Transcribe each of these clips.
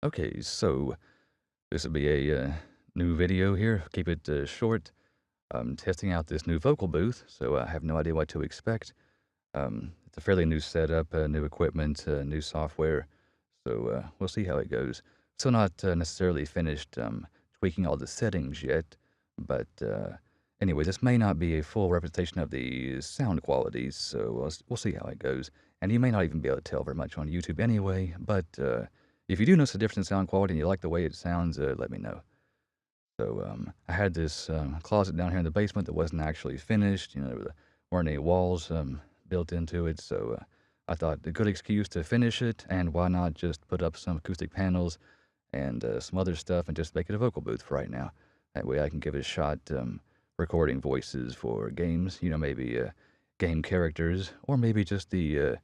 Okay, so this will be a new video here. Keep it short. I'm testing out this new vocal booth, so I have no idea what to expect. It's a fairly new setup, new equipment, new software, so we'll see how it goes. Still not necessarily finished tweaking all the settings yet, but anyway, this may not be a full representation of the sound qualities, so we'll see how it goes. And you may not even be able to tell very much on YouTube anyway, but if you do notice a difference in sound quality and you like the way it sounds, let me know. So I had this closet down here in the basement that wasn't actually finished. You know, there weren't any walls built into it, so I thought a good excuse to finish it, and why not just put up some acoustic panels and some other stuff and just make it a vocal booth for right now. That way I can give it a shot recording voices for games, you know, maybe game characters, or maybe just the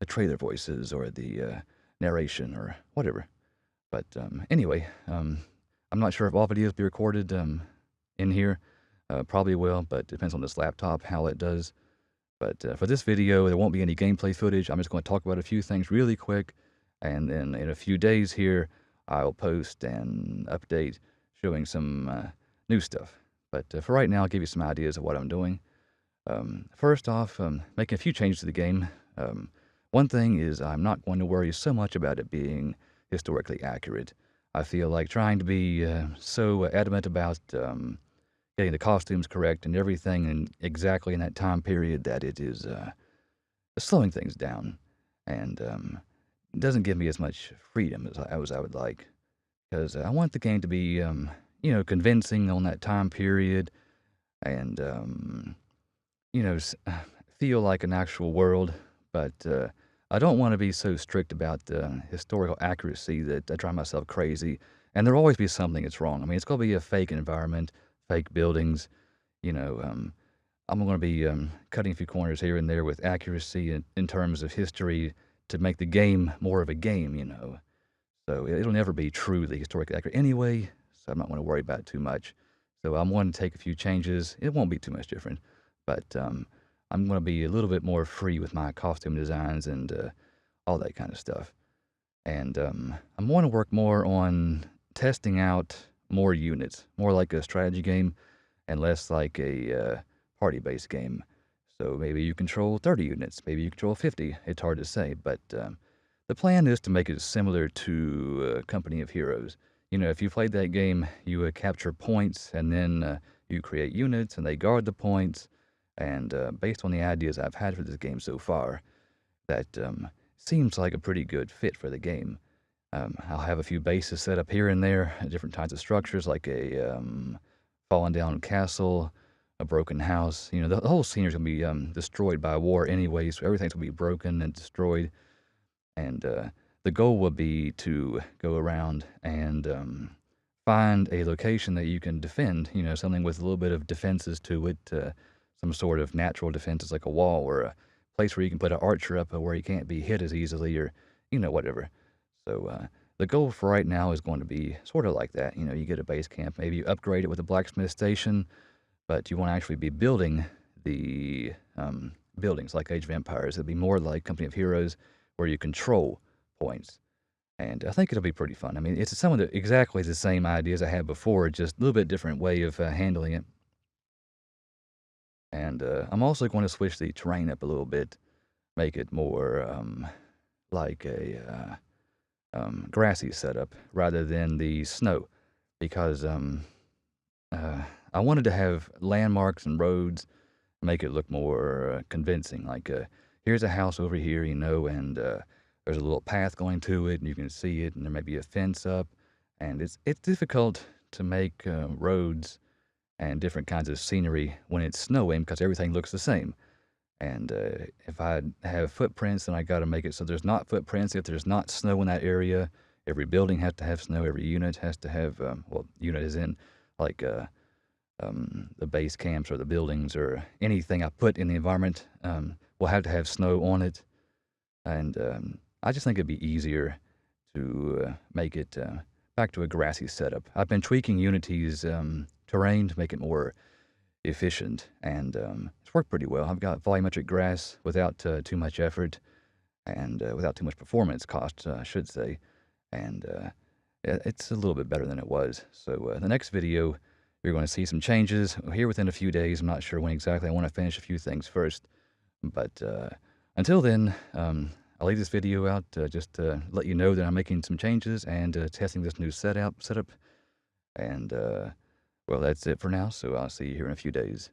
trailer voices or the narration or whatever. But anyway, I'm not sure if all videos be recorded in here. Probably will, but depends on this laptop, how it does. But for this video, there won't be any gameplay footage. I'm just going to talk about a few things really quick, and then in a few days here, I'll post an update showing some new stuff. But for right now, I'll give you some ideas of what I'm doing. First off, making a few changes to the game. One thing is I'm not going to worry so much about it being historically accurate. I feel like trying to be so adamant about getting the costumes correct and everything and exactly in that time period that it is slowing things down and doesn't give me as much freedom as I would like. Because I want the game to be, you know, convincing on that time period and, you know, feel like an actual world. But I don't want to be so strict about the historical accuracy that I drive myself crazy. And there'll always be something that's wrong. I mean, it's going to be a fake environment, fake buildings. You know, I'm going to be cutting a few corners here and there with accuracy in terms of history to make the game more of a game, you know. So it'll never be truly historically accurate anyway, so I'm not going to worry about it too much. So I'm going to take a few changes. It won't be too much different, but I'm going to be a little bit more free with my costume designs and all that kind of stuff. And I'm going to work more on testing out more units, more like a strategy game and less like a party-based game. So maybe you control 30 units, maybe you control 50. It's hard to say, but the plan is to make it similar to Company of Heroes. You know, if you played that game, you capture points, and then you create units, and they guard the points. And based on the ideas I've had for this game so far, that seems like a pretty good fit for the game. I'll have a few bases set up here and there, different types of structures, like a fallen down castle, a broken house. You know, the whole scenery's gonna be destroyed by war anyway, so everything's gonna be broken and destroyed. And the goal would be to go around and find a location that you can defend, you know, something with a little bit of defenses to it, some sort of natural defenses like a wall or a place where you can put an archer up where he can't be hit as easily or, you know, whatever. So the goal for right now is going to be sort of like that. You know, you get a base camp, maybe you upgrade it with a blacksmith station, but you want to actually be building the buildings like Age of Empires. It'll be more like Company of Heroes where you control points. And I think it'll be pretty fun. I mean, it's some of the exactly the same ideas I had before, just a little bit different way of handling it. And I'm also going to switch the terrain up a little bit, make it more like a grassy setup rather than the snow, because I wanted to have landmarks and roads, make it look more convincing. Like, here's a house over here, you know, and there's a little path going to it, and you can see it, and there may be a fence up. And it's difficult to make roads and different kinds of scenery when it's snowing because everything looks the same. And if I have footprints, then I got to make it so there's not footprints. If there's not snow in that area, every building has to have snow. Every unit has to have, well, unit is in like the base camps or the buildings or anything I put in the environment will have to have snow on it. And I just think it'd be easier to make it back to a grassy setup. I've been tweaking Unity's terrain to make it more efficient, and it's worked pretty well. I've got volumetric grass without too much effort and without too much performance cost, I should say. And it's a little bit better than it was. So the next video, you're going to see some changes here within a few days. I'm not sure when exactly. I want to finish a few things first. But until then, I'll leave this video out just to let you know that I'm making some changes and testing this new setup. And, well, that's it for now. So I'll see you here in a few days.